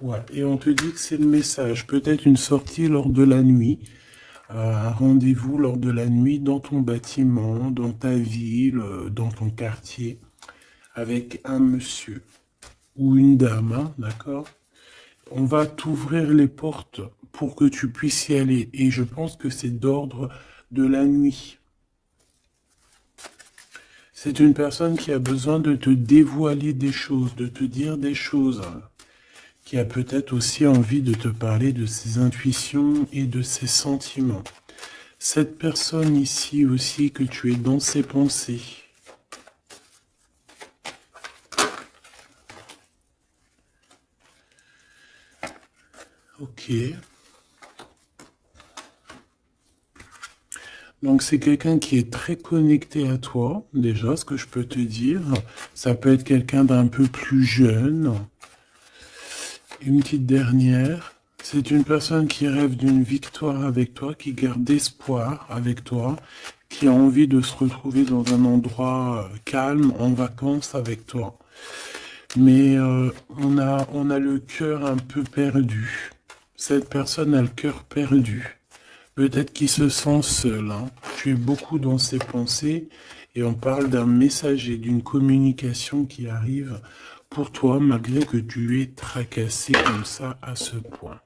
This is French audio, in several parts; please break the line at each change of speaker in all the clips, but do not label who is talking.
Ouais, et on te dit que c'est le message. Peut-être une sortie lors de la nuit, un rendez-vous lors de la nuit dans ton bâtiment, dans ta ville, dans ton quartier, avec un monsieur ou une dame, hein, d'accord? On va t'ouvrir les portes pour que tu puisses y aller. Et je pense que c'est d'ordre de la nuit. C'est une personne qui a besoin de te dévoiler des choses, de te dire des choses, qui a peut-être aussi envie de te parler de ses intuitions et de ses sentiments. Cette personne ici aussi que tu es dans ses pensées. Ok. Donc c'est quelqu'un qui est très connecté à toi, déjà, ce que je peux te dire. Ça peut être quelqu'un d'un peu plus jeune. Une petite dernière. C'est une personne qui rêve d'une victoire avec toi, qui garde espoir avec toi, qui a envie de se retrouver dans un endroit calme, en vacances avec toi. Mais on a le cœur un peu perdu. Cette personne a le cœur perdu. Peut-être qu'il se sent seul, hein. Tu es beaucoup dans ses pensées et on parle d'un messager, d'une communication qui arrive pour toi malgré que tu es tracassé comme ça à ce point.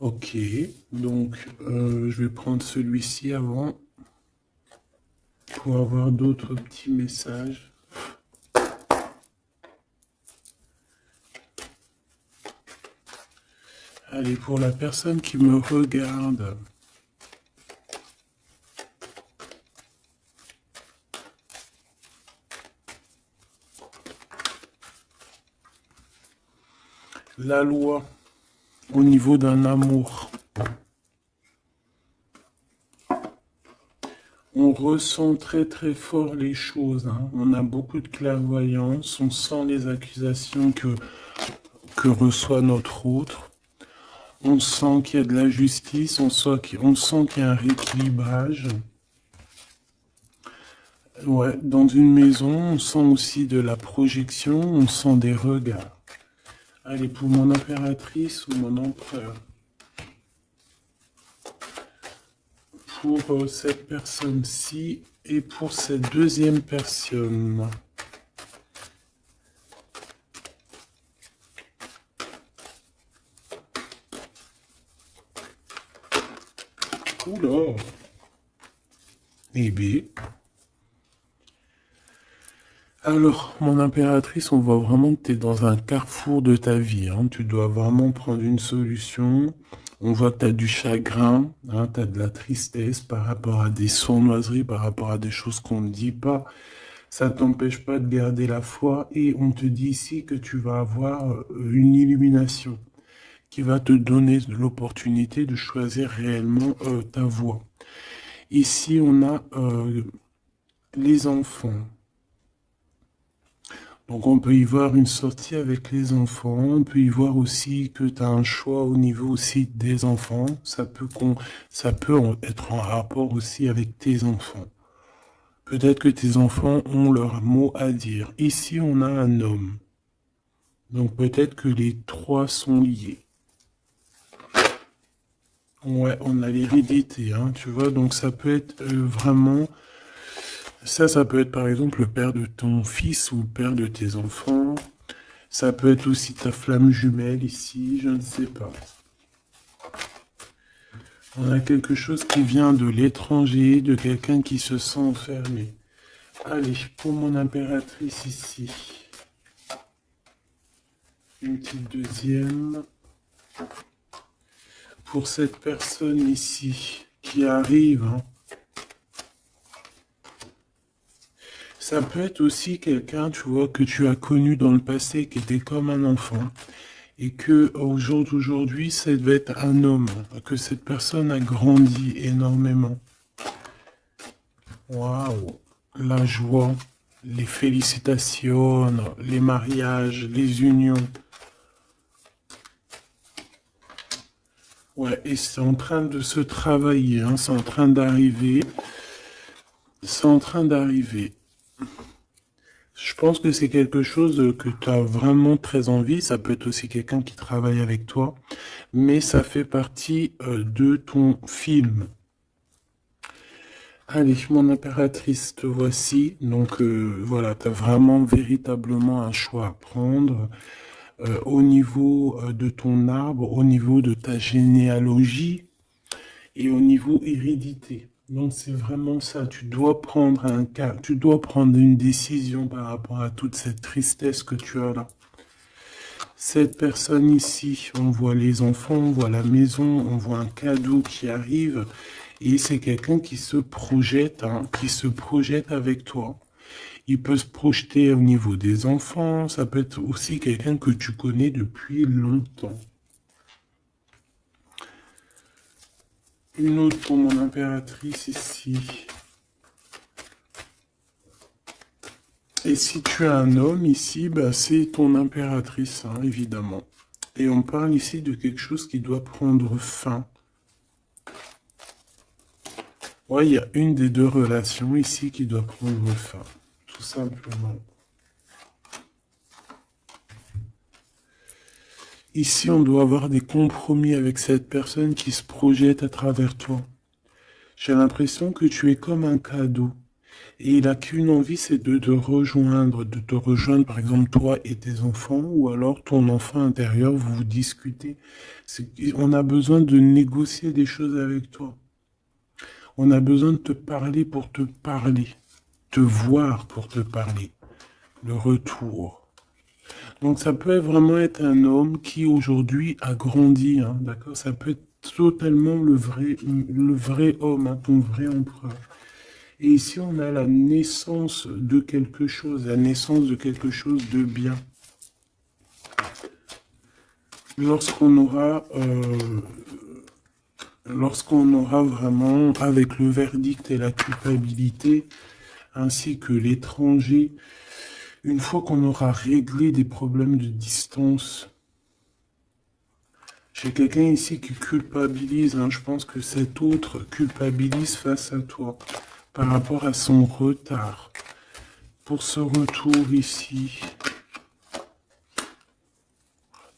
Ok, donc je vais prendre celui-ci avant pour avoir d'autres petits messages. Allez, pour la personne qui me regarde, la loi au niveau d'un amour. On ressent très très fort les choses, hein. On a beaucoup de clairvoyance, on sent les accusations que reçoit notre autre. On sent qu'il y a de la justice, on sent qu'il y a un rééquilibrage. Ouais, dans une maison, on sent aussi de la projection, on sent des regards. Allez, pour mon impératrice ou mon empereur. Pour cette personne-ci et pour cette deuxième personne. Oula. Eh bien. Alors, mon impératrice, on voit vraiment que tu es dans un carrefour de ta vie, hein. Tu dois vraiment prendre une solution. On voit que tu as du chagrin, hein, tu as de la tristesse par rapport à des sournoiseries, par rapport à des choses qu'on ne dit pas. Ça ne t'empêche pas de garder la foi et on te dit ici que tu vas avoir une illumination qui va te donner l'opportunité de choisir réellement ta voie. Ici, on a les enfants. Donc on peut y voir une sortie avec les enfants, on peut y voir aussi que tu as un choix au niveau aussi des enfants, ça peut être en rapport aussi avec tes enfants. Peut-être que tes enfants ont leur mot à dire. Ici on a un homme, donc peut-être que les trois sont liés. Ouais, on a l'hérédité, hein, tu vois, donc ça peut être vraiment... Ça peut être par exemple le père de ton fils ou le père de tes enfants. Ça peut être aussi ta flamme jumelle ici, je ne sais pas. On a quelque chose qui vient de l'étranger, de quelqu'un qui se sent enfermé. Allez, pour mon impératrice ici. Une petite deuxième. Pour cette personne ici qui arrive, hein. Ça peut être aussi quelqu'un, tu vois, que tu as connu dans le passé, qui était comme un enfant. Et que au jour d'aujourd'hui, ça devait être un homme, que cette personne a grandi énormément. Waouh, la joie, les félicitations, les mariages, les unions. Ouais, et c'est en train de se travailler, hein, c'est en train d'arriver. C'est en train d'arriver. Je pense que c'est quelque chose que tu as vraiment très envie. Ça peut être aussi quelqu'un qui travaille avec toi, mais ça fait partie de ton film. Allez, mon impératrice, te voici. Donc voilà, tu as vraiment véritablement un choix à prendre au niveau de ton arbre, au niveau de ta généalogie et au niveau hérédité. Donc c'est vraiment ça, tu dois prendre un cas, tu dois prendre une décision par rapport à toute cette tristesse que tu as là. Cette personne ici, on voit les enfants, on voit la maison, on voit un cadeau qui arrive, et c'est quelqu'un qui se projette, hein, qui se projette avec toi. Il peut se projeter au niveau des enfants, ça peut être aussi quelqu'un que tu connais depuis longtemps. Une autre pour mon impératrice ici. Et si tu as un homme ici, bah, c'est ton impératrice, hein, évidemment. Et on parle ici de quelque chose qui doit prendre fin. Ouais, il y a une des deux relations ici qui doit prendre fin, tout simplement. Ici, on doit avoir des compromis avec cette personne qui se projette à travers toi. J'ai l'impression que tu es comme un cadeau. Et il n'a qu'une envie, c'est de te rejoindre, par exemple, toi et tes enfants, ou alors ton enfant intérieur, vous discutez. On a besoin de négocier des choses avec toi. On a besoin de te parler pour te parler, te voir pour te parler. Le retour. Donc ça peut vraiment être un homme qui aujourd'hui a grandi, hein, d'accord? Ça peut être totalement le vrai homme, hein, ton vrai empereur. Et ici, on a la naissance de quelque chose, la naissance de quelque chose de bien. Lorsqu'on aura vraiment, avec le verdict et la culpabilité, ainsi que l'étranger, une fois qu'on aura réglé des problèmes de distance, j'ai quelqu'un ici qui culpabilise, hein, je pense que cet autre culpabilise face à toi, par rapport à son retard. Pour ce retour ici,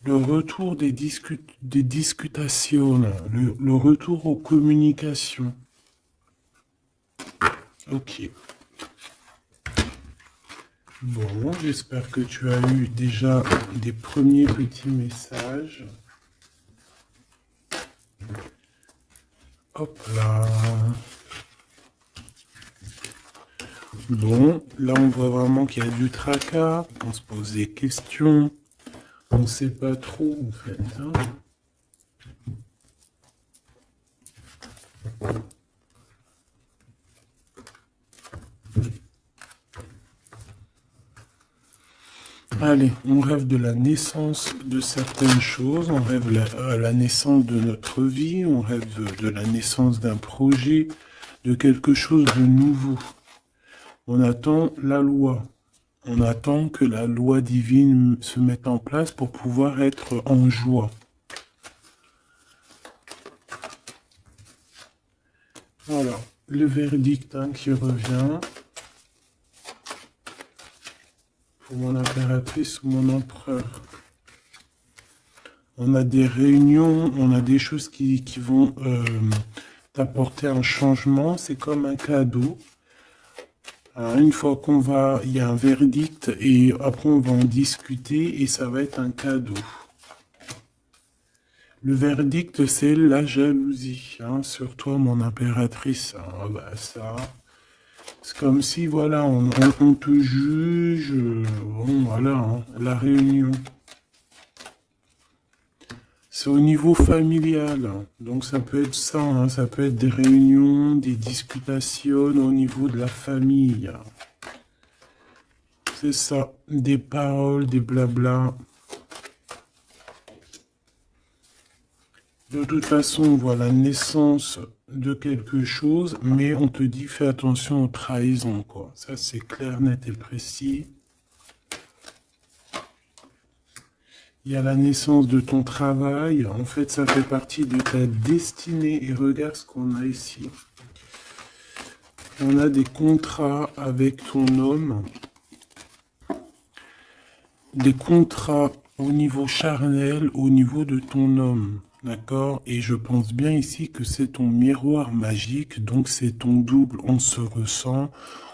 le retour des discutations, le retour aux communications. Ok. Bon, j'espère que tu as eu déjà des premiers petits messages. Hop là. Bon, là on voit vraiment qu'il y a du tracas, on se pose des questions, on ne sait pas trop en fait. Hein. Allez, on rêve de la naissance de certaines choses, on rêve la naissance de notre vie, on rêve de la naissance d'un projet, de quelque chose de nouveau. On attend la loi. On attend que la loi divine se mette en place pour pouvoir être en joie. Voilà, le verdict hein, qui revient. Pour mon impératrice ou mon empereur. On a des réunions, on a des choses qui vont t'apporter un changement. C'est comme un cadeau. Une fois il y a un verdict et après on va en discuter et ça va être un cadeau. Le verdict, c'est la jalousie, hein, sur toi, mon impératrice. Ah, bah, ça, c'est comme si, voilà, on te juge. Bon, voilà, hein, la réunion. C'est au niveau familial. Hein, donc, ça peut être ça, hein, ça peut être des réunions, des discutations au niveau de la famille. C'est ça, des paroles, des blabla. De toute façon, on voit la naissance de quelque chose, mais on te dit fais attention aux trahisons, quoi. Ça, c'est clair, net et précis. Il y a la naissance de ton travail. En fait, ça fait partie de ta destinée. Et regarde ce qu'on a ici. On a des contrats avec ton homme. des contrats au niveau charnel, au niveau de ton homme. D'accord? Et je pense bien ici que c'est ton miroir magique, donc c'est ton double. On se ressent,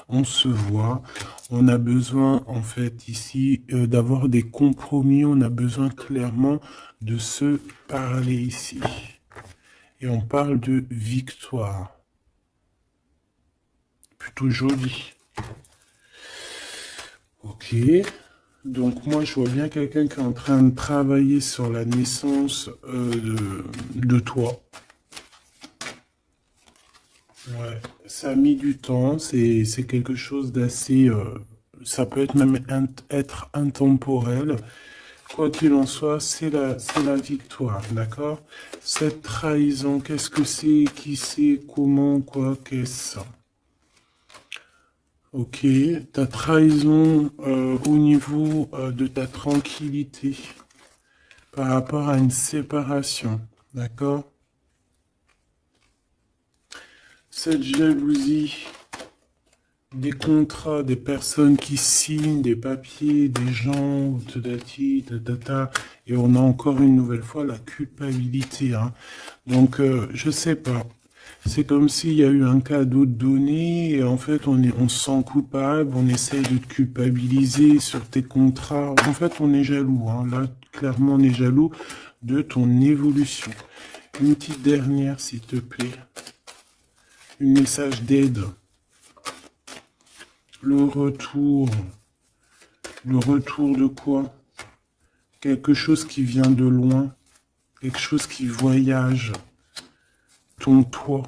on se voit. On a besoin, en fait, ici, d'avoir des compromis. On a besoin clairement de se parler ici. Et on parle de victoire. Plutôt joli. Ok. Donc moi, je vois bien quelqu'un qui est en train de travailler sur la naissance de toi. Ouais, ça a mis du temps, c'est quelque chose d'assez... ça peut être même être intemporel. Quoi qu'il en soit, c'est la victoire, d'accord? Cette trahison, qu'est-ce que c'est? Qui c'est? Comment? Quoi? Qu'est-ce? Ok, ta trahison au niveau de ta tranquillité par rapport à une séparation, d'accord? Cette jalousie, des contrats, des personnes qui signent, des papiers, des gens, tatati, tatata, et on a encore une nouvelle fois la culpabilité, hein. Donc, je sais pas. C'est comme s'il y a eu un cadeau donné et en fait on se sent coupable, on essaye de te culpabiliser sur tes contrats. En fait, on est jaloux, hein. Là, clairement, on est jaloux de ton évolution. Une petite dernière, s'il te plaît. Un message d'aide. Le retour. Le retour de quoi? Quelque chose qui vient de loin. Quelque chose qui voyage. Ton toit.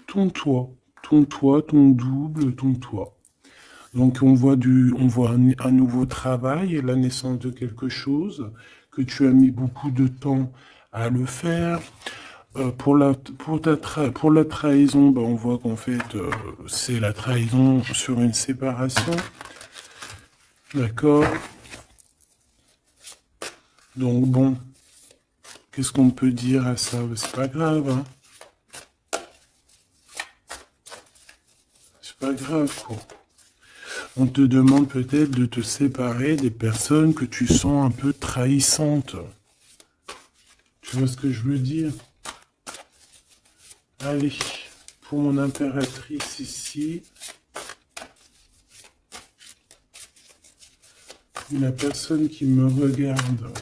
Ton toit. Ton toit, ton double, ton toit. Donc on voit un nouveau travail, la naissance de quelque chose que tu as mis beaucoup de temps à le faire. Pour la trahison, on voit qu'en fait c'est la trahison sur une séparation. D'accord? Donc bon, qu'est-ce qu'on peut dire à ça? C'est pas grave, hein? C'est pas grave, quoi. On te demande peut-être de te séparer des personnes que tu sens un peu trahissantes. Tu vois ce que je veux dire? Allez, pour mon impératrice ici, la personne qui me regarde,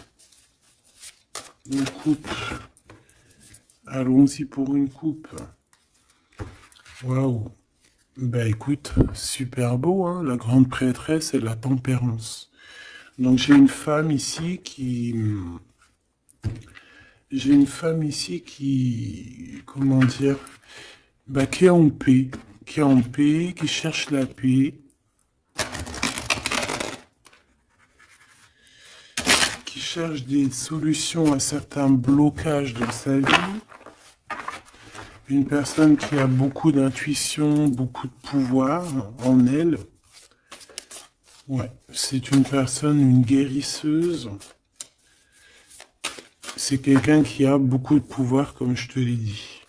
une coupe. Allons-y pour une coupe. Waouh. Bah écoute, super beau, hein, la grande prêtresse et la tempérance. Donc j'ai une femme ici qui... J'ai une femme ici qui... Comment dire? Bah qui est en paix. Qui est en paix, qui cherche la paix. Qui cherche des solutions à certains blocages dans sa vie. Une personne qui a beaucoup d'intuition, beaucoup de pouvoir en elle. Ouais, c'est une personne, une guérisseuse. C'est quelqu'un qui a beaucoup de pouvoir, comme je te l'ai dit.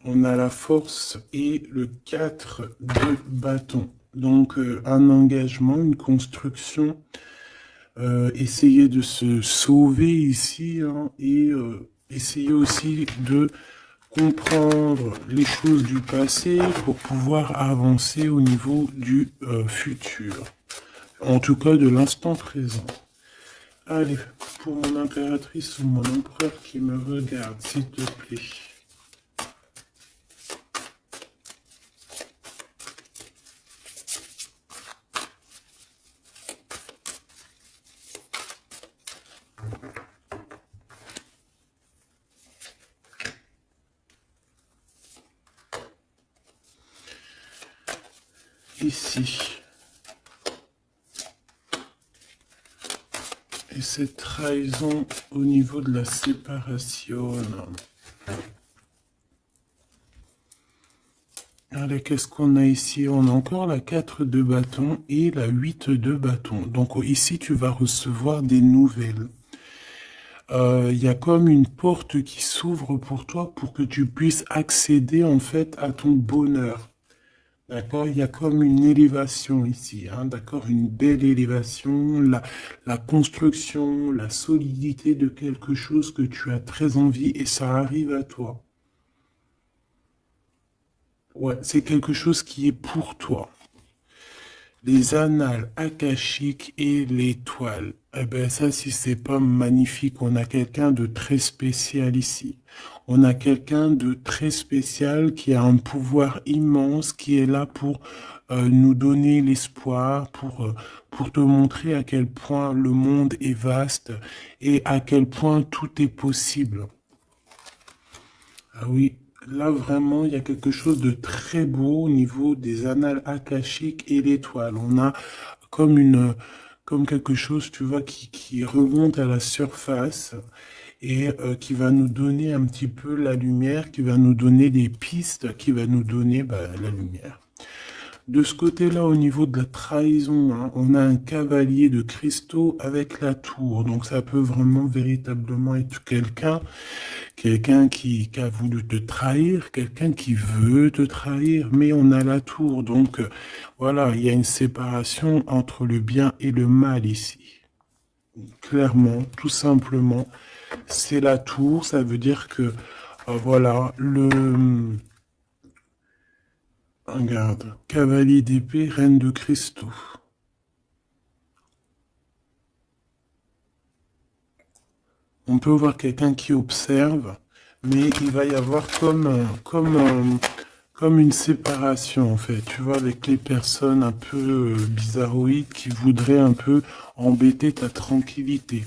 On a la force et le 4 de bâton. Donc, un engagement, une construction. Essayer de se sauver ici, hein, et essayer aussi de comprendre les choses du passé pour pouvoir avancer au niveau du futur. En tout cas, de l'instant présent. Allez, pour mon impératrice ou mon empereur qui me regarde, s'il te plaît. Ici. Et cette trahison au niveau de la séparation. Allez, qu'est-ce qu'on a ici? On a encore la 4 de bâton et la 8 de bâton. Donc ici, tu vas recevoir des nouvelles. Il y a comme une porte qui s'ouvre pour toi pour que tu puisses accéder en fait à ton bonheur. D'accord, il y a comme une élévation ici, hein, d'accord, une belle élévation, la construction, la solidité de quelque chose que tu as très envie et ça arrive à toi. Ouais, c'est quelque chose qui est pour toi. Les annales akashiques et l'étoile. Eh ben ça, si c'est pas magnifique, on a quelqu'un de très spécial ici. On a quelqu'un de très spécial qui a un pouvoir immense, qui est là pour nous donner l'espoir, pour te montrer à quel point le monde est vaste et à quel point tout est possible. Ah oui, là vraiment, il y a quelque chose de très beau au niveau des annales akashiques et l'étoile. On a comme comme quelque chose, tu vois, qui remonte à la surface et qui va nous donner un petit peu la lumière, qui va nous donner des pistes, qui va nous donner la lumière. De ce côté-là, au niveau de la trahison, hein, on a un cavalier de cristaux avec la tour. Donc ça peut vraiment véritablement être quelqu'un qui a voulu te trahir, quelqu'un qui veut te trahir, mais on a la tour. Donc voilà, il y a une séparation entre le bien et le mal ici. Clairement, tout simplement, c'est la tour. Ça veut dire que voilà, regarde, cavalier d'épée, reine de cristaux. On peut voir quelqu'un qui observe, mais il va y avoir comme une séparation en fait, tu vois, avec les personnes un peu bizarroïdes qui voudraient un peu embêter ta tranquillité.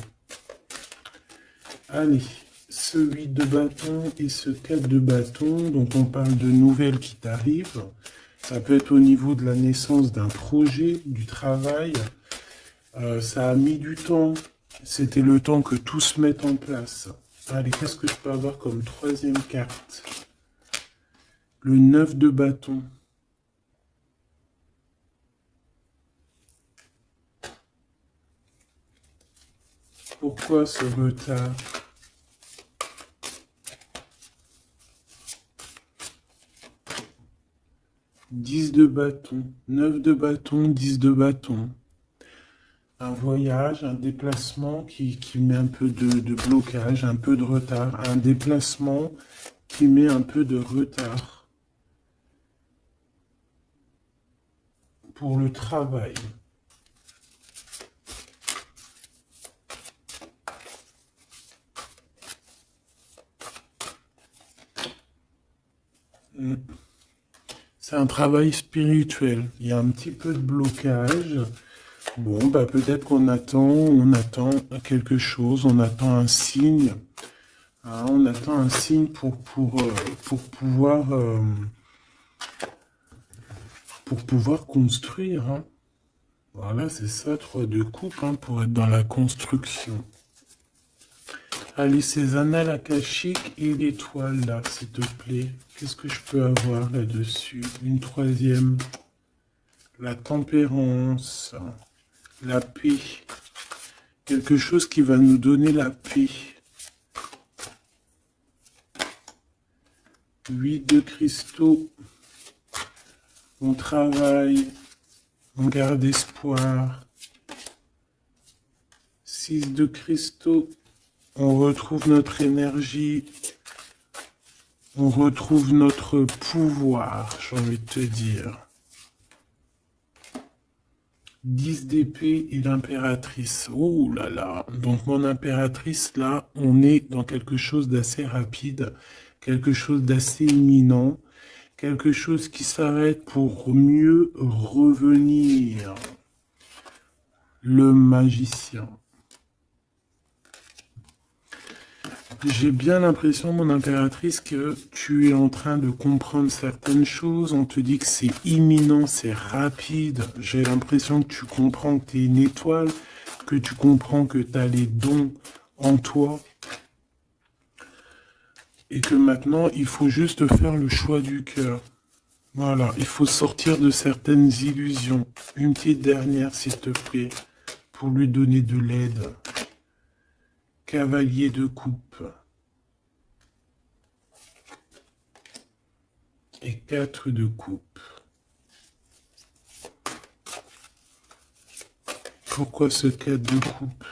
Allez, ce 8 de bâton et ce 4 de bâton, donc on parle de nouvelles qui t'arrivent. Ça peut être au niveau de la naissance d'un projet, du travail. Ça a mis du temps. C'était le temps que tout se mette en place. Allez, qu'est-ce que je peux avoir comme troisième carte? Le 9 de bâton. Pourquoi ce retard? 10 de bâton, 9 de bâton, 10 de bâton. Un voyage, un déplacement qui met un peu de blocage, un peu de retard. Un déplacement qui met un peu de retard pour le travail. C'est un travail spirituel. Il y a un petit peu de blocage. Bon, bah peut-être on attend quelque chose, on attend un signe. Hein, on attend un signe pour pouvoir construire. Hein. Voilà, c'est ça, 3 de coupe, hein, pour être dans la construction. Allez, ces annales akashiques et l'étoile là, s'il te plaît. Qu'est-ce que je peux avoir là-dessus? Une troisième. La tempérance. La paix. Quelque chose qui va nous donner la paix. 8 de cristaux. On travaille. On garde espoir. 6 de cristaux. On retrouve notre énergie. On retrouve notre pouvoir, j'ai envie de te dire. 10 d'épée et l'impératrice. Oh là là. Donc mon impératrice, là, on est dans quelque chose d'assez rapide, quelque chose d'assez imminent, quelque chose qui s'arrête pour mieux revenir. Le magicien. J'ai bien l'impression, mon impératrice, que tu es en train de comprendre certaines choses. On te dit que c'est imminent, c'est rapide. J'ai l'impression que tu comprends que tu es une étoile, que tu comprends que tu as les dons en toi. Et que maintenant, il faut juste faire le choix du cœur. Voilà, il faut sortir de certaines illusions. Une petite dernière, s'il te plaît, pour lui donner de l'aide. Cavalier de coupe. Et 4 de coupe. pourquoi ce 4 de coupe?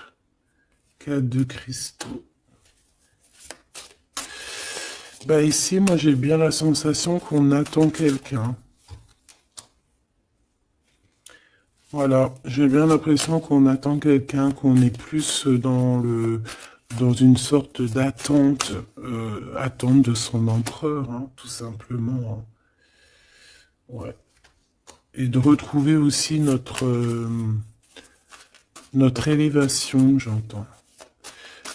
4 de cristaux. Bah ici, moi j'ai bien la sensation qu'on attend quelqu'un. Voilà, j'ai bien l'impression qu'on attend quelqu'un, qu'on est plus dans une sorte d'attente, attente de son empereur, hein, tout simplement. Hein. Ouais. Et de retrouver aussi notre élévation, j'entends.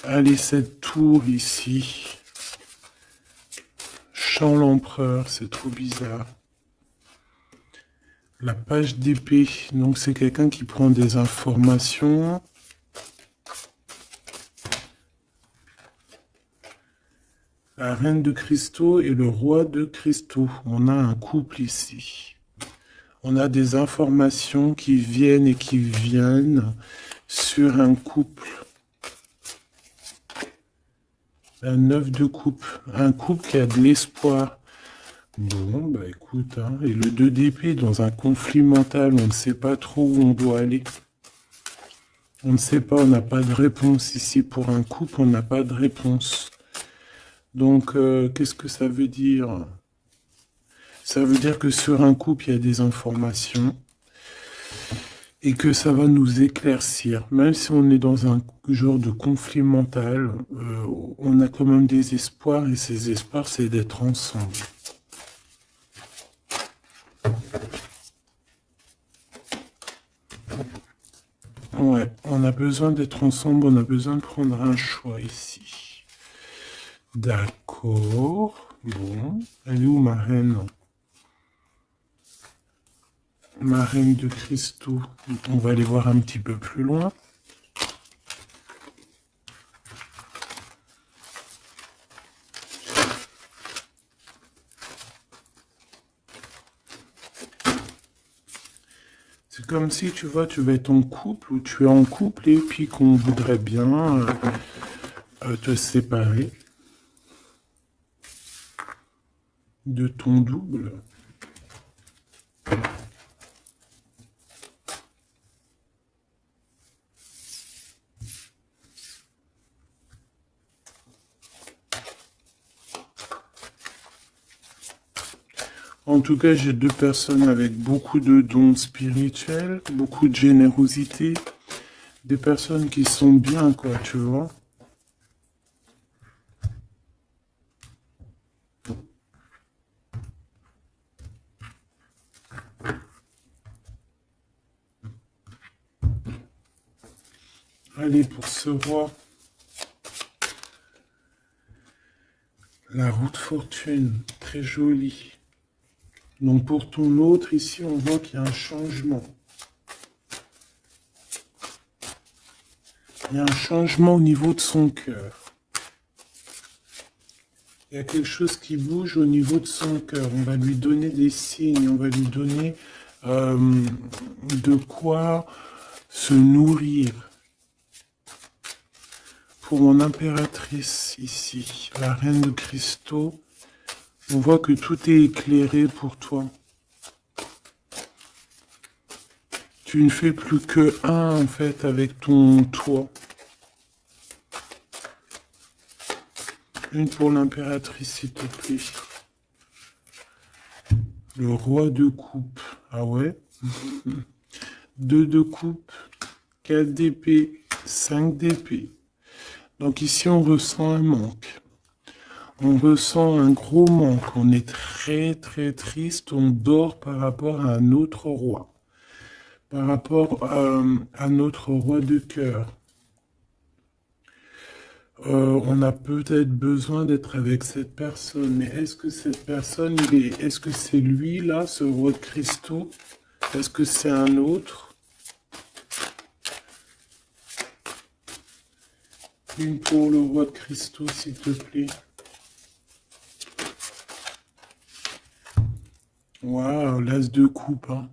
Allez, cette tour ici. Chant l'empereur, c'est trop bizarre. La page d'épée, donc c'est quelqu'un qui prend des informations. La reine de cristaux et le roi de cristaux. On a un couple ici. On a des informations qui viennent et qui viennent sur un couple. Un 9 de coupe. Un couple qui a de l'espoir. Bon, bah écoute, hein, et le 2 d'épée dans un conflit mental, on ne sait pas trop où on doit aller. On ne sait pas, on n'a pas de réponse ici. Pour un couple, on n'a pas de réponse. Donc, qu'est-ce que ça veut dire? Ça veut dire que sur un couple, il y a des informations et que ça va nous éclaircir. Même si on est dans un genre de conflit mental, on a quand même des espoirs et ces espoirs, c'est d'être ensemble. Ouais, on a besoin d'être ensemble, on a besoin de prendre un choix ici. D'accord. Bon, elle est où ma reine? Ma reine de cristaux. On va aller voir un petit peu plus loin. C'est comme si, tu vois, tu vas être en couple ou tu es en couple et puis qu'on voudrait bien te séparer de ton double. En tout cas, j'ai deux personnes avec beaucoup de dons spirituels, beaucoup de générosité, des personnes qui sont bien, quoi, tu vois. Allez, pour ce roi, la roue de fortune, très jolie. Donc pour ton autre, ici, on voit qu'il y a un changement. Il y a un changement au niveau de son cœur. Il y a quelque chose qui bouge au niveau de son cœur. On va lui donner des signes, on va lui donner de quoi se nourrir. Pour mon impératrice ici, la reine de cristaux, on voit que tout est éclairé pour toi. Tu ne fais plus que un, en fait, avec ton toit. Une pour l'impératrice, s'il te plaît. Le roi de coupe. Ah ouais? 2 de coupe, 4 d'épée, 5 d'épée. Donc ici, on ressent un manque. On ressent un gros manque. On est très, très triste. On dort par rapport à un autre roi. Par rapport à notre roi de cœur. On a peut-être besoin d'être avec cette personne. Mais est-ce que cette personne, est-ce que c'est lui, là, ce roi de cristaux? Est-ce que c'est un autre? Une pour le roi de cristaux, s'il te plaît. Waouh, l'as de coupe, hein.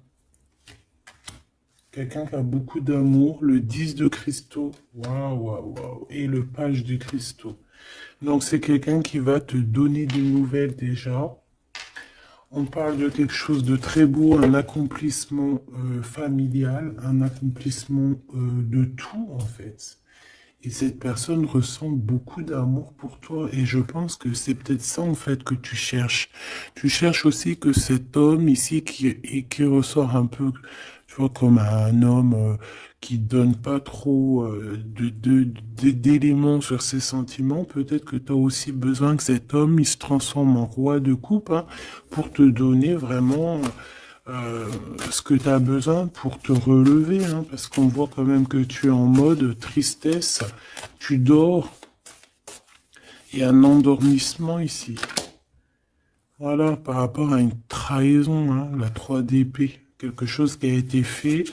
Quelqu'un qui a beaucoup d'amour, le 10 de cristaux. Waouh, waouh, waouh. Et le page de cristaux. Donc, c'est quelqu'un qui va te donner des nouvelles déjà. On parle de quelque chose de très beau, un accomplissement familial, un accomplissement de tout en fait. Et cette personne ressent beaucoup d'amour pour toi. Et je pense que c'est peut-être ça, en fait, que tu cherches. Tu cherches aussi que cet homme ici, qui ressort un peu, tu vois, comme un homme qui donne pas trop d'éléments sur ses sentiments, peut-être que tu as aussi besoin que cet homme, il se transforme en roi de coupe, hein, pour te donner vraiment euh, ce que tu as besoin pour te relever, hein, parce qu'on voit quand même que tu es en mode tristesse, tu dors, il y a un endormissement ici. Voilà, par rapport à une trahison, hein, la 3 d'épée, quelque chose qui a été fait,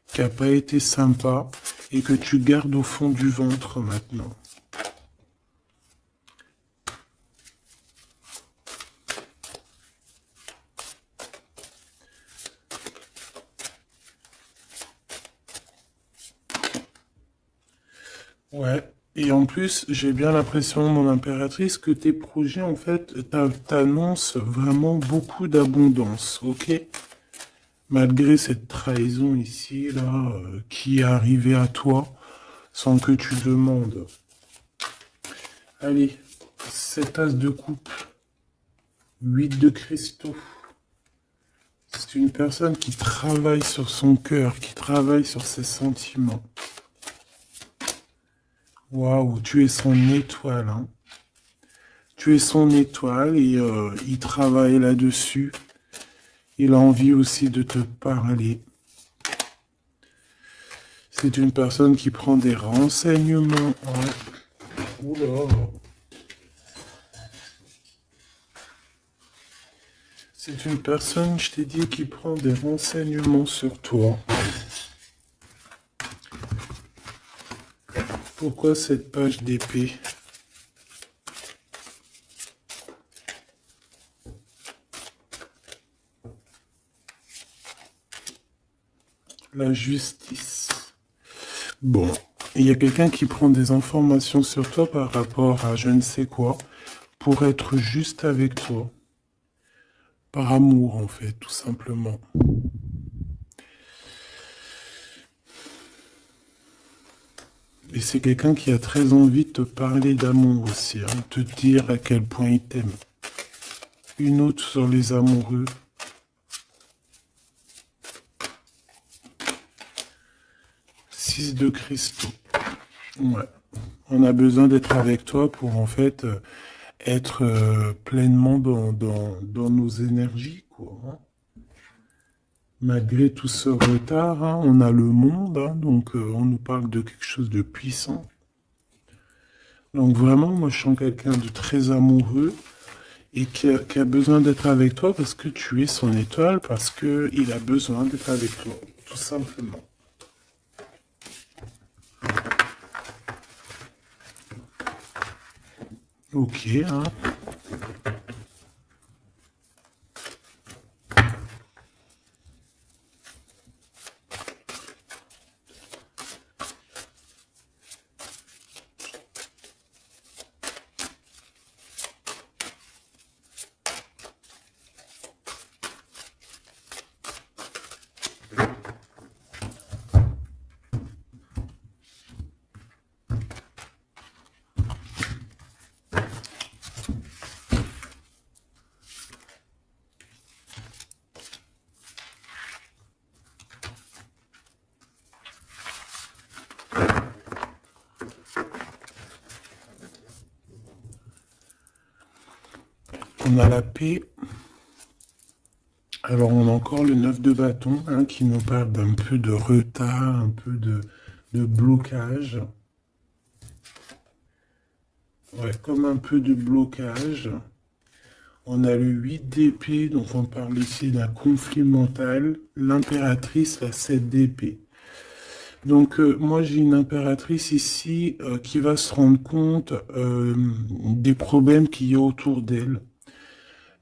qui n'a pas été sympa, et que tu gardes au fond du ventre maintenant. Ouais. Et en plus, j'ai bien l'impression, mon impératrice, que tes projets, en fait, t'annoncent vraiment beaucoup d'abondance, ok? Malgré cette trahison ici, là, qui est arrivée à toi, sans que tu demandes. Allez, 7 as de coupe, 8 de cristaux. C'est une personne qui travaille sur son cœur, qui travaille sur ses sentiments. Waouh, tu es son étoile, hein. Tu es son étoile et il travaille là-dessus. Il a envie aussi de te parler. C'est une personne qui prend des renseignements. Ouais. Oula. C'est une personne, je t'ai dit, qui prend des renseignements sur toi. Pourquoi cette page d'épée? La justice. Bon, il y a quelqu'un qui prend des informations sur toi par rapport à je ne sais quoi, pour être juste avec toi. Par amour, en fait, tout simplement. Et c'est quelqu'un qui a très envie de te parler d'amour aussi, hein, te dire à quel point il t'aime. Une autre sur les amoureux. 6 de cristaux. Ouais. On a besoin d'être avec toi pour en fait être pleinement dans nos énergies, quoi, hein. Malgré tout ce retard, hein, on a le monde, hein, donc on nous parle de quelque chose de puissant. Donc vraiment, moi je sens quelqu'un de très amoureux et qui a besoin d'être avec toi parce que tu es son étoile, parce qu'il a besoin d'être avec toi, tout simplement. Ok, hein. On a la paix. Alors on a encore le 9 de bâton, hein, qui nous parle d'un peu de retard, un peu de blocage. Ouais, comme un peu de blocage. On a le 8 d'épée, donc on parle ici d'un conflit mental. L'impératrice, la 7 d'épée. Donc moi j'ai une impératrice ici qui va se rendre compte des problèmes qu'il y a autour d'elle.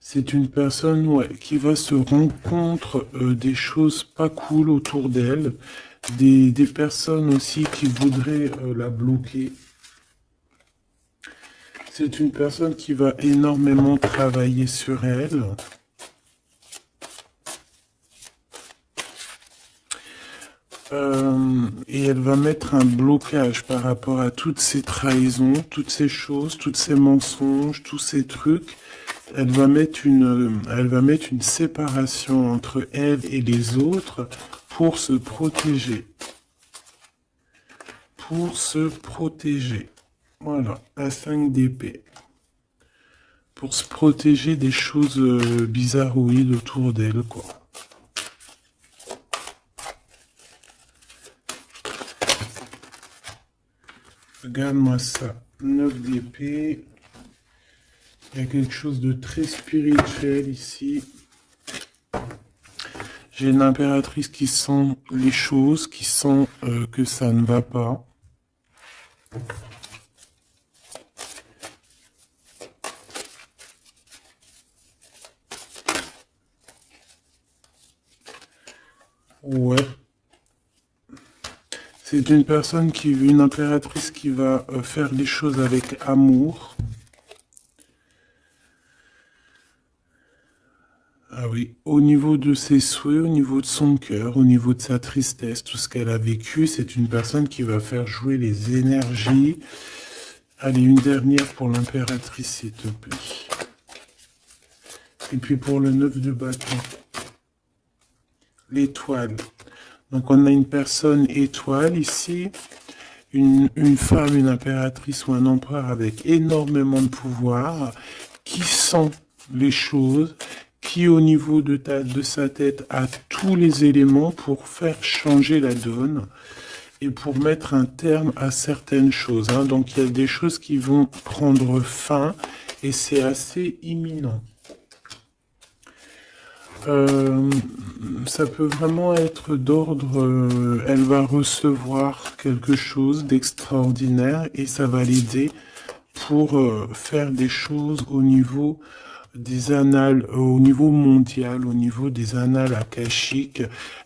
C'est une personne, ouais, qui va se rendre compte des choses pas cool autour d'elle, des personnes aussi qui voudraient la bloquer. C'est une personne qui va énormément travailler sur elle. Et elle va mettre un blocage par rapport à toutes ces trahisons, toutes ces choses, tous ces mensonges, tous ces trucs. Elle va mettre une séparation entre elle et les autres pour se protéger. Pour se protéger. Voilà, la 5 d'épée. Pour se protéger des choses bizarroïdes autour d'elle, quoi. Regarde-moi ça. 9 d'épée. Il y a quelque chose de très spirituel ici. J'ai une impératrice qui sent les choses, qui sent que ça ne va pas. Ouais. C'est une impératrice qui va faire les choses avec amour. Ah oui, au niveau de ses souhaits, au niveau de son cœur, au niveau de sa tristesse, tout ce qu'elle a vécu, c'est une personne qui va faire jouer les énergies. Allez, une dernière pour l'impératrice, s'il te plaît. Et puis pour le 9 de bâton, l'étoile. Donc on a une personne étoile ici, une femme, une impératrice ou un empereur avec énormément de pouvoir, qui sent les choses, qui au niveau de sa tête a tous les éléments pour faire changer la donne et pour mettre un terme à certaines choses. Hein. Donc il y a des choses qui vont prendre fin et c'est assez imminent. Ça peut vraiment être d'ordre, elle va recevoir quelque chose d'extraordinaire et ça va l'aider pour faire des choses au niveau des annales, au niveau mondial, au niveau des annales akashiques.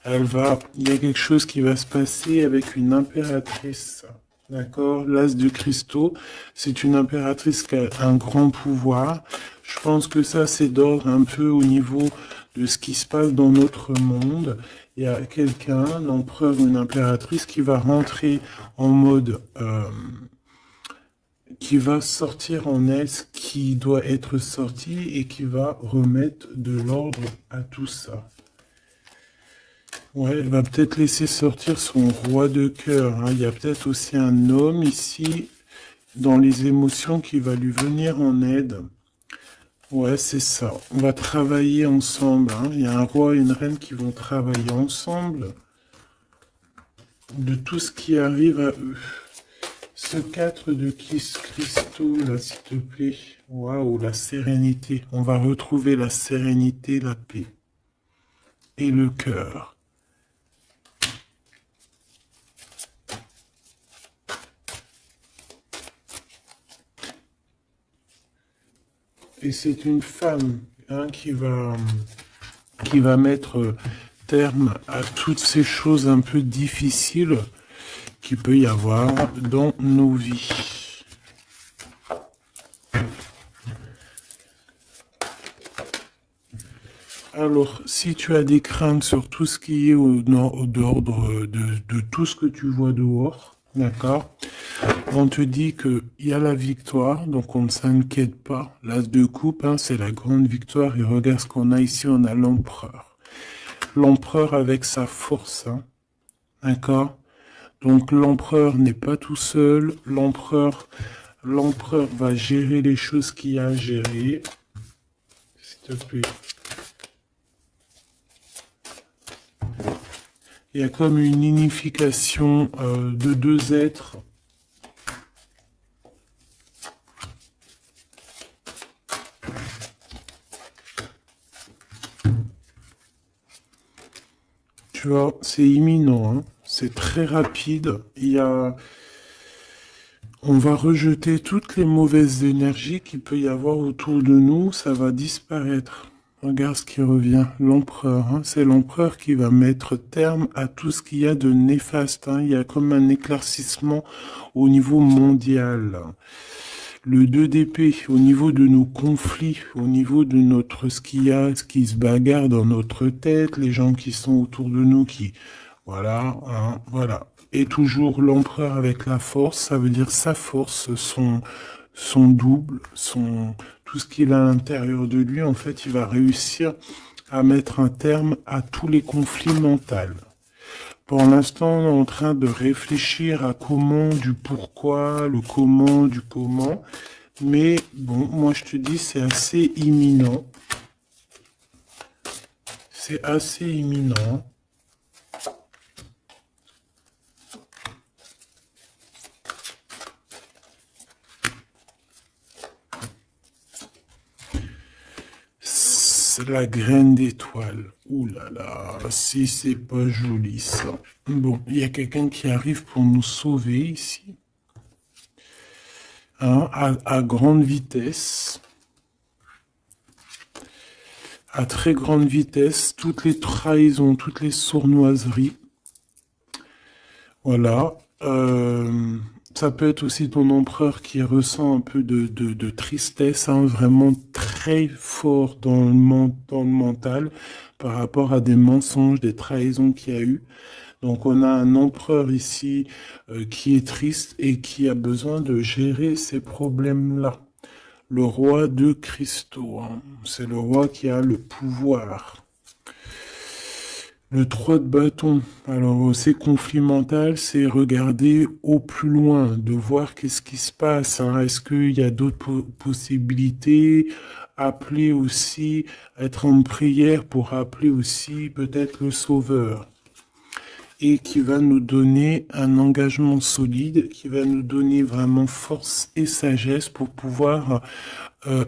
Il y a quelque chose qui va se passer avec une impératrice. D'accord? L'as de cristaux, c'est une impératrice qui a un grand pouvoir. Je pense que ça, c'est d'ordre un peu au niveau de ce qui se passe dans notre monde. Il y a quelqu'un, un empereur ou une impératrice, qui va rentrer en mode... qui va sortir en elle ce qui doit être sorti et qui va remettre de l'ordre à tout ça. Ouais, elle va peut-être laisser sortir son roi de cœur. Hein. Il y a peut-être aussi un homme ici, dans les émotions, qui va lui venir en aide. Ouais, c'est ça. On va travailler ensemble. Hein. Il y a un roi et une reine qui vont travailler ensemble de tout ce qui arrive à eux. Ce 4 de cristaux, là, s'il te plaît. Waouh, la sérénité. On va retrouver la sérénité, la paix. Et le cœur. Et c'est une femme hein, qui va mettre terme à toutes ces choses un peu difficiles qu'il peut y avoir dans nos vies. Alors, si tu as des craintes sur tout ce qui est d'ordre de tout ce que tu vois dehors, d'accord, on te dit qu'il y a la victoire, donc on ne s'inquiète pas. L'as de coupe, hein, c'est la grande victoire. Et regarde ce qu'on a ici, on a l'empereur. L'empereur avec sa force, hein, d'accord. Donc l'empereur n'est pas tout seul. L'empereur va gérer les choses qu'il y a à gérer. S'il te plaît. Il y a comme une unification de deux êtres. Tu vois, c'est imminent, hein. C'est très rapide. On va rejeter toutes les mauvaises énergies qu'il peut y avoir autour de nous. Ça va disparaître. Regarde ce qui revient. L'empereur, hein. C'est l'empereur qui va mettre terme à tout ce qu'il y a de néfaste. Hein. Il y a comme un éclaircissement au niveau mondial. Le 2 d'épée, au niveau de nos conflits, au niveau de ce qui se bagarre dans notre tête, les gens qui sont autour de nous qui Voilà, hein, voilà. Et toujours l'empereur avec la force, ça veut dire sa force, son double, tout ce qu'il a à l'intérieur de lui, en fait, il va réussir à mettre un terme à tous les conflits mentaux. Pour l'instant, on est en train de réfléchir à comment, du pourquoi, le comment, du comment. Mais bon, moi je te dis, c'est assez imminent. C'est assez imminent. C'est la graine d'étoile. Ouh là là, si c'est pas joli ça. Bon, il y a quelqu'un qui arrive pour nous sauver ici. Hein, à grande vitesse. À très grande vitesse, toutes les trahisons, toutes les sournoiseries. Voilà. Ça peut être aussi ton empereur qui ressent un peu de tristesse, hein, vraiment très fort dans le mental par rapport à des mensonges, des trahisons qu'il y a eu. Donc on a un empereur ici qui est triste et qui a besoin de gérer ces problèmes-là. Le roi de cristaux, hein, c'est le roi qui a le pouvoir. Le 3 de bâton. Alors, ces conflits mentaux, c'est regarder au plus loin, de voir qu'est-ce qui se passe. Hein. Est-ce qu'il y a d'autres possibilités? Appeler aussi, être en prière pour appeler aussi peut-être le Sauveur. Et qui va nous donner un engagement solide, qui va nous donner vraiment force et sagesse pour pouvoir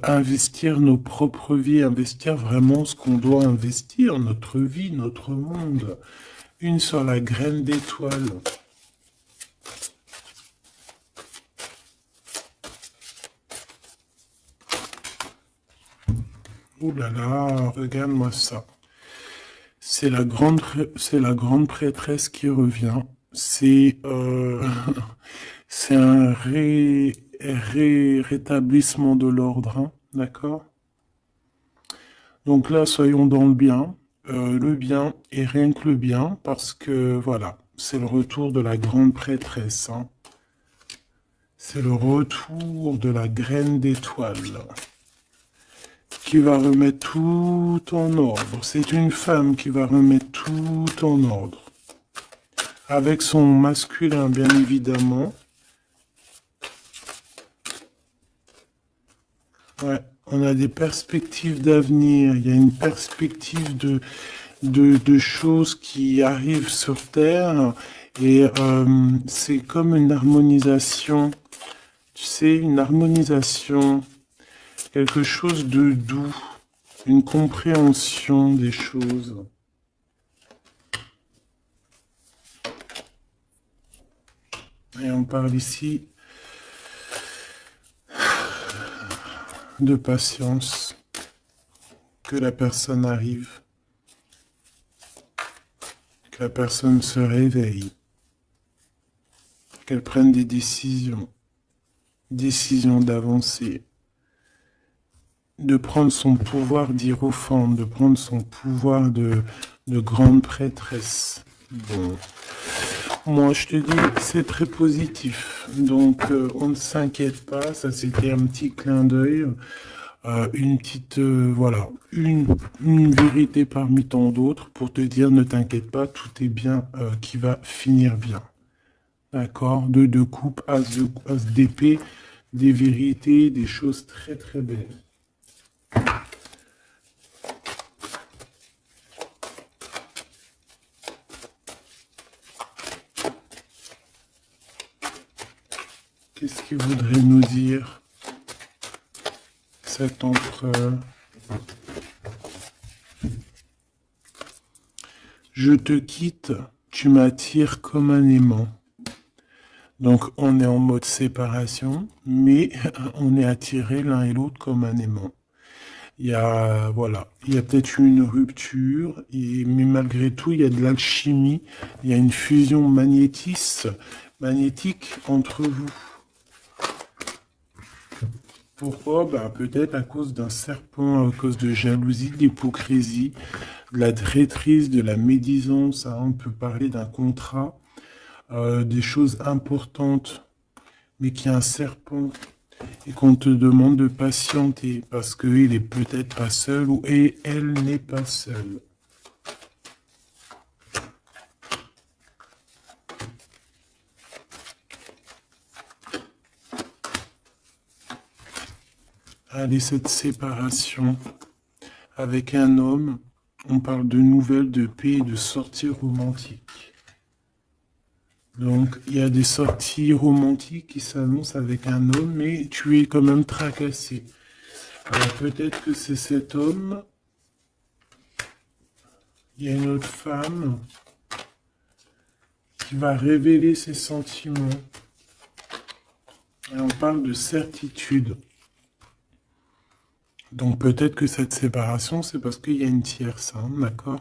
investir nos propres vies, investir vraiment ce qu'on doit investir, notre vie, notre monde. Une sur la graine d'étoile. Ouh là là, regarde-moi ça. C'est la grande prêtresse qui revient. C'est c'est un rétablissement de l'ordre, hein, d'accord? Donc là, soyons dans le bien et rien que le bien, parce que voilà, c'est le retour de la grande prêtresse, hein. C'est le retour de la graine d'étoile qui va remettre tout en ordre. C'est une femme qui va remettre tout en ordre. Avec son masculin, bien évidemment. Ouais, on a des perspectives d'avenir. Il y a une perspective de choses qui arrivent sur Terre. Et c'est comme une harmonisation. Tu sais, une harmonisation. Quelque chose de doux. Une compréhension des choses. Et on parle ici de patience, que la personne arrive, que la personne se réveille, qu'elle prenne des décisions d'avancer, de prendre son pouvoir d'hiérophante, de prendre son pouvoir de grande prêtresse. Bon. Moi, je te dis, c'est très positif. Donc, on ne s'inquiète pas. Ça, c'était un petit clin d'œil. Une petite, voilà, une vérité parmi tant d'autres pour te dire, ne t'inquiète pas, tout est bien qui va finir bien. D'accord? Deux de coupe, as d'épée, des vérités, des choses très très belles. Qu'est-ce qu'il voudrait nous dire, cet empereur? Je te quitte, tu m'attires comme un aimant. Donc on est en mode séparation, mais on est attirés l'un et l'autre comme un aimant. Il y a, voilà, il y a peut-être eu une rupture, mais malgré tout, il y a de l'alchimie, il y a une fusion magnétique entre vous. Pourquoi? Ben, peut-être à cause d'un serpent, à cause de jalousie, d'hypocrisie. de la traîtrise, de la médisance, hein. On peut parler d'un contrat, des choses importantes, mais qu'il y a un serpent et qu'on te demande de patienter parce qu'il est peut-être pas seul ou et elle n'est pas seule. Allez, cette séparation avec un homme, on parle de nouvelles, de paix et de sorties romantiques. Donc, il y a des sorties romantiques qui s'annoncent avec un homme, mais tu es quand même tracassé. Alors, peut-être que c'est cet homme, il y a une autre femme qui va révéler ses sentiments. Et on parle de certitude. Donc peut-être que cette séparation, c'est parce qu'il y a une tierce, hein, d'accord?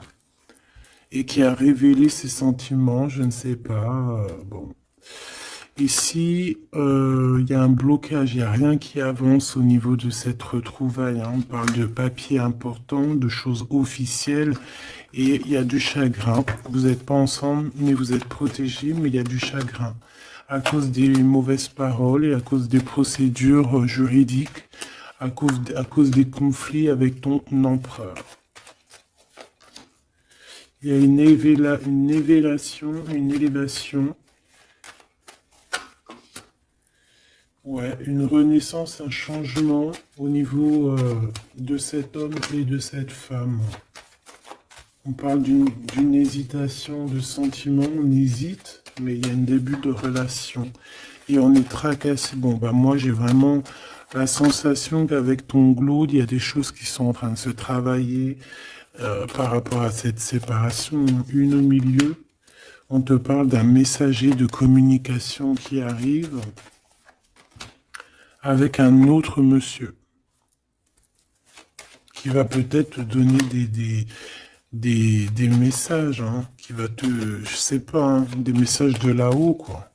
Et qui a révélé ses sentiments, je ne sais pas. Bon. Ici, il y a un blocage, il n'y a rien qui avance au niveau de cette retrouvaille, hein. On parle de papiers importants, de choses officielles, et il y a du chagrin. Vous n'êtes pas ensemble, mais vous êtes protégés, mais il y a du chagrin. À cause des mauvaises paroles et à cause des procédures juridiques, à cause des conflits avec ton empereur. Il y a une élévation. Ouais, une renaissance, un changement au niveau de cet homme et de cette femme. On parle d'une hésitation de sentiment, on hésite, mais il y a un début de relation. Et on est tracassé. Bon, bah moi j'ai vraiment la sensation qu'avec ton glaude, il y a des choses qui sont en train de se travailler par rapport à cette séparation. Une au milieu, on te parle d'un messager de communication qui arrive avec un autre monsieur qui va peut-être te donner des messages, hein, qui va te, je sais pas, hein, des messages de là-haut, quoi.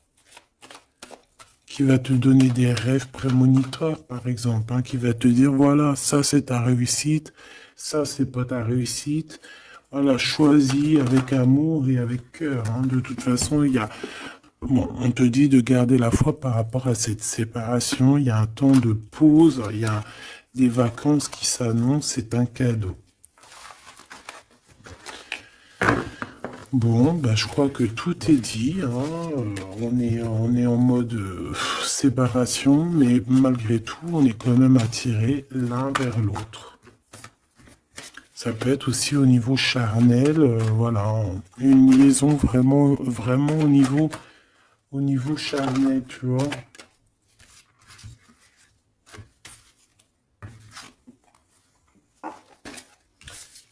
Qui va te donner des rêves prémonitoires, par exemple, hein, qui va te dire, voilà, ça c'est ta réussite, ça c'est pas ta réussite. Voilà, choisis avec amour et avec cœur, hein. De toute façon, il y a, bon, on te dit de garder la foi par rapport à cette séparation. Il y a un temps de pause, il y a des vacances qui s'annoncent, c'est un cadeau. Bon, bah, je crois que tout est dit, hein. On est en mode séparation, mais malgré tout, on est quand même attirés l'un vers l'autre. Ça peut être aussi au niveau charnel, voilà, une liaison vraiment, vraiment au niveau charnel, tu vois.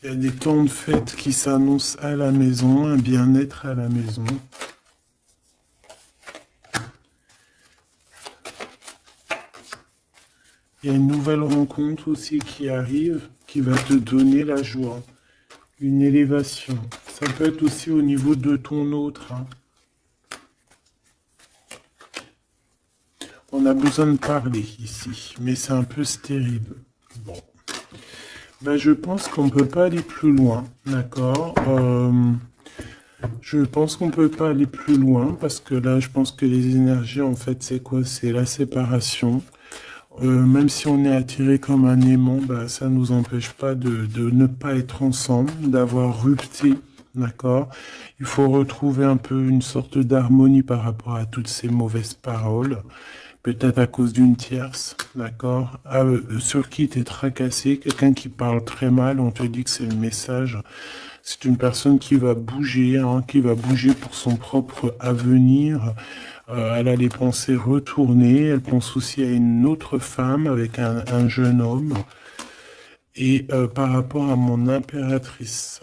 Il y a des temps de fête qui s'annoncent à la maison, un bien-être à la maison. Il y a une nouvelle rencontre aussi qui arrive, qui va te donner la joie, une élévation. Ça peut être aussi au niveau de ton autre, hein. On a besoin de parler ici, mais c'est un peu stérile. Bon. Ben, je pense qu'on ne peut pas aller plus loin, d'accord? Je pense qu'on ne peut pas aller plus loin parce que là, je pense que les énergies, en fait, c'est quoi? C'est la séparation. Même si on est attiré comme un aimant, bah, ça ne nous empêche pas de ne pas être ensemble, d'avoir rupté, d'accord? Il faut retrouver un peu une sorte d'harmonie par rapport à toutes ces mauvaises paroles, peut-être à cause d'une tierce, d'accord? Sur qui tu es tracassé, quelqu'un qui parle très mal, on te dit que c'est le message. C'est une personne qui va bouger, hein, qui va bouger pour son propre avenir. Elle a les pensées retournées. Elle pense aussi à une autre femme avec un jeune homme. Et par rapport à mon impératrice.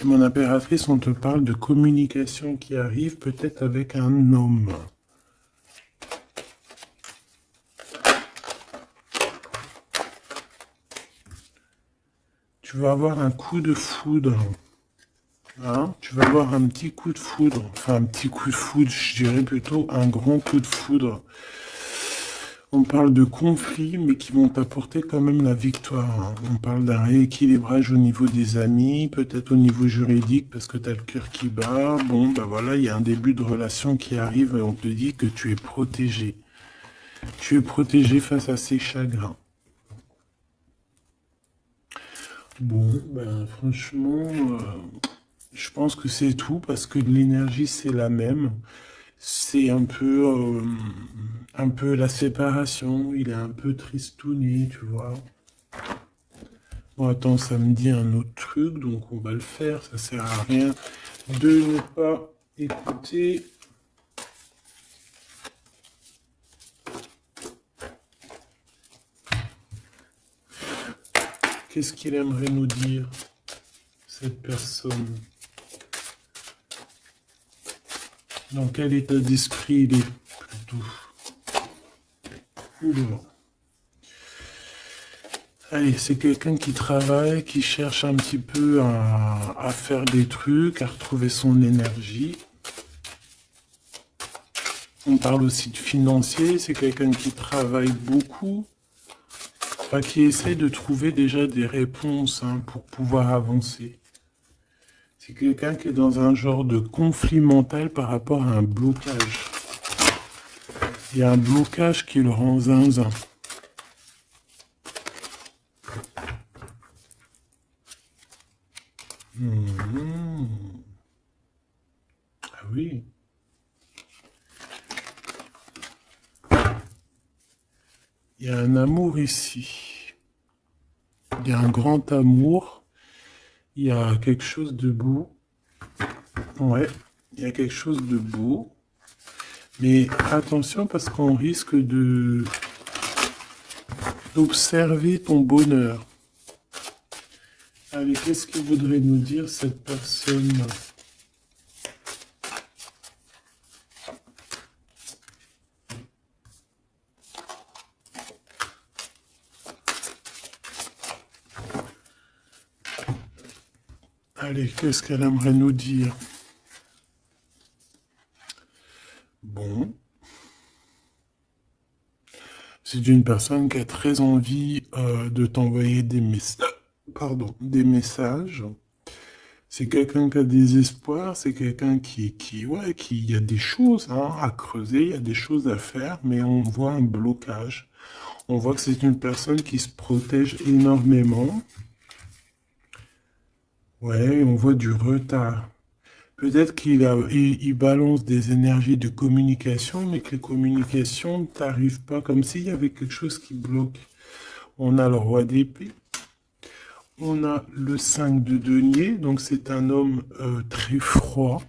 Et mon impératrice, on te parle de communication qui arrive peut-être avec un homme. Tu vas avoir un coup de foudre. Hein, tu vas avoir un petit coup de foudre. Enfin, un petit coup de foudre, je dirais plutôt un grand coup de foudre. On parle de conflits, mais qui vont t'apporter quand même la victoire, hein. On parle d'un rééquilibrage au niveau des amis, peut-être au niveau juridique, parce que tu as le cœur qui bat. Bon, ben voilà, il y a un début de relation qui arrive et on te dit que tu es protégé. Tu es protégé face à ces chagrins. Bon, ben franchement, je pense que c'est tout, parce que l'énergie, c'est la même. C'est un peu la séparation. Il est un peu tristouné, tu vois. Bon, attends, ça me dit un autre truc, donc on va le faire. Ça sert à rien de ne pas écouter. Qu'est-ce qu'il aimerait nous dire, cette personne? Dans quel état d'esprit il est, plutôt? Oula. Allez, c'est quelqu'un qui travaille, qui cherche un petit peu à faire des trucs, à retrouver son énergie. On parle aussi de financier, c'est quelqu'un qui travaille beaucoup, enfin, qui essaie de trouver déjà des réponses, hein, pour pouvoir avancer. C'est quelqu'un qui est dans un genre de conflit mental par rapport à un blocage. Il y a un blocage qui le rend zinzin. Ah oui. Il y a un amour ici. Il y a un grand amour. Il y a quelque chose de beau. Ouais, il y a quelque chose de beau. Mais attention parce qu'on risque d'observer ton bonheur. Allez, qu'est-ce que voudrait nous dire cette personne? Allez, qu'est-ce qu'elle aimerait nous dire? Bon. C'est une personne qui a très envie de t'envoyer des messages. Pardon, des messages. C'est quelqu'un qui a des espoirs, c'est quelqu'un ouais, il y a des choses, hein, à creuser, il y a des choses à faire, mais on voit un blocage. On voit que c'est une personne qui se protège énormément. Ouais, on voit du retard. Peut-être il balance des énergies de communication, mais que les communications ne t'arrivent pas, comme s'il y avait quelque chose qui bloque. On a le roi d'épée. On a le 5 de denier, donc c'est un homme très froid.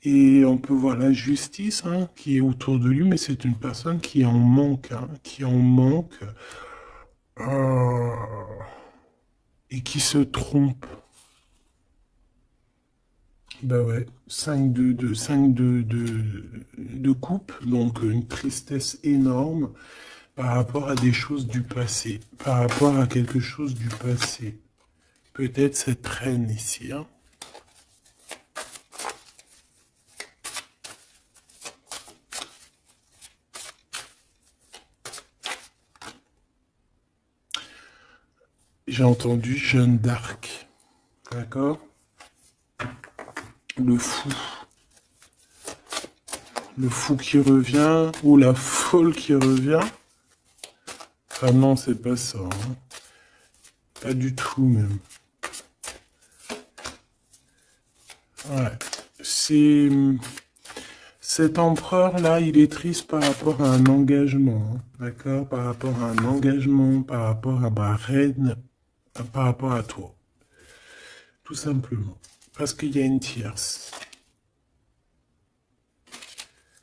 Et on peut voir la justice, hein, qui est autour de lui, mais c'est une personne qui en manque, hein, qui en manque, euh, et qui se trompe. Bah ouais, 5 de coupe, donc une tristesse énorme par rapport à des choses du passé, par rapport à quelque chose du passé. Peut-être cette reine ici, hein. J'ai entendu Jeanne d'Arc, d'accord? Le fou. Le fou qui revient, ou la folle qui revient. Ah non, c'est pas ça, hein. Pas du tout, même. Ouais. C'est... Cet empereur-là, il est triste par rapport à un engagement, hein, d'accord? Par rapport à un engagement, par rapport à ma reine, par rapport à toi. Tout simplement. Parce qu'il y a une tierce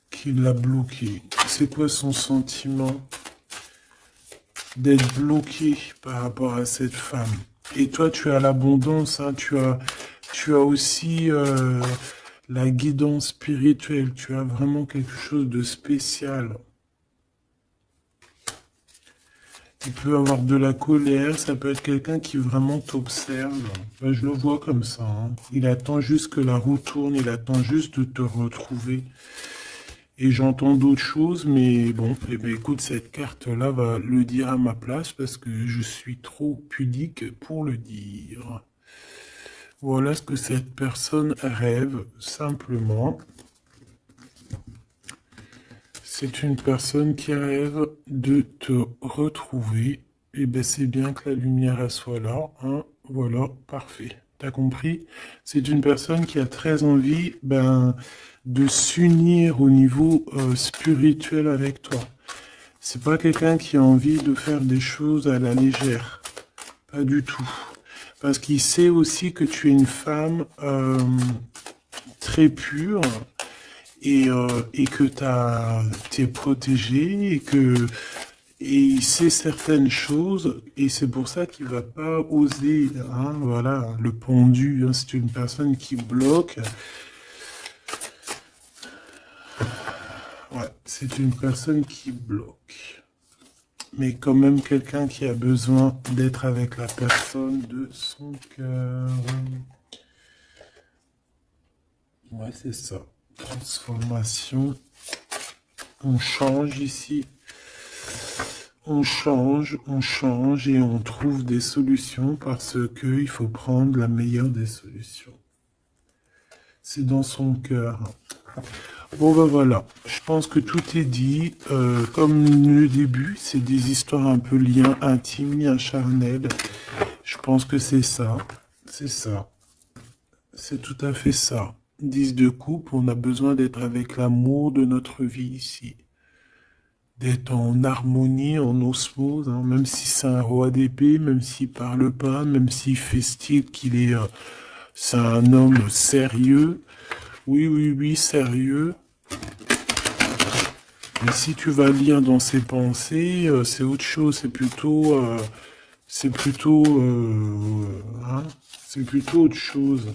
qui l'a bloqué. C'est quoi son sentiment d'être bloqué par rapport à cette femme? Et toi, tu as l'abondance, hein, tu as aussi la guidance spirituelle, tu as vraiment quelque chose de spécial. Il peut avoir de la colère, ça peut être quelqu'un qui vraiment t'observe. Ben, je le vois comme ça, hein. Il attend juste que la roue tourne, il attend juste de te retrouver. Et j'entends d'autres choses, mais bon, eh ben, écoute, cette carte-là va le dire à ma place parce que je suis trop pudique pour le dire. Voilà ce que cette personne rêve, simplement. C'est une personne qui rêve de te retrouver. Et ben c'est bien que la lumière elle soit là, hein. Voilà, parfait. T'as compris? C'est une personne qui a très envie, de s'unir au niveau spirituel avec toi. C'est pas quelqu'un qui a envie de faire des choses à la légère. Pas du tout. Parce qu'il sait aussi que tu es une femme très pure et que t'es protégé et il sait certaines choses et c'est pour ça qu'il va pas oser, hein, voilà, le pendu, hein, c'est une personne qui bloque. Ouais, c'est une personne qui bloque. Mais quand même quelqu'un qui a besoin d'être avec la personne de son cœur. Ouais, c'est ça. Transformation. On change ici. On change et on trouve des solutions parce que il faut prendre la meilleure des solutions. C'est dans son cœur. Bon ben voilà, je pense que tout est dit. Comme le début, c'est des histoires un peu liens intimes, liens charnels. Je pense que c'est ça. C'est ça. C'est tout à fait ça. 10 de coupe, on a besoin d'être avec l'amour de notre vie ici. D'être en harmonie, en osmose, hein, même si c'est un roi d'épée, même s'il parle pas, même s'il fait style qu'il est... c'est un homme sérieux. Oui, oui, oui, sérieux. Mais si tu vas lire dans ses pensées, c'est autre chose, c'est plutôt, hein, c'est plutôt autre chose.